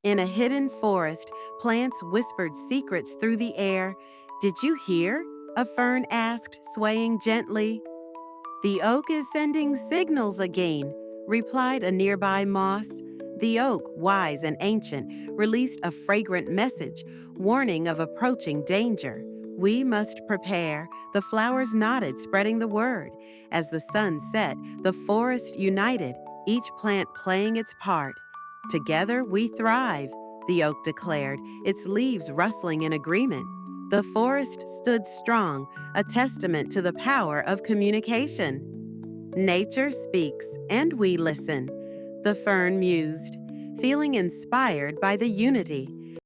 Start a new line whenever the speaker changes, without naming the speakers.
In a hidden forest, plants whispered secrets through the air. "Did you hear?" a fern asked, swaying gently. "The oak is sending signals again," replied a nearby moss. The oak, wise and ancient, released a fragrant message, warning of approaching danger. "We must prepare." The flowers nodded, spreading the word. As the sun set, the forest united, each plant playing its part. "Together we thrive," the oak declared, its leaves rustling in agreement. The forest stood strong, a testament to the power of communication. "Nature speaks, and we listen," the fern mused, feeling inspired by the unity.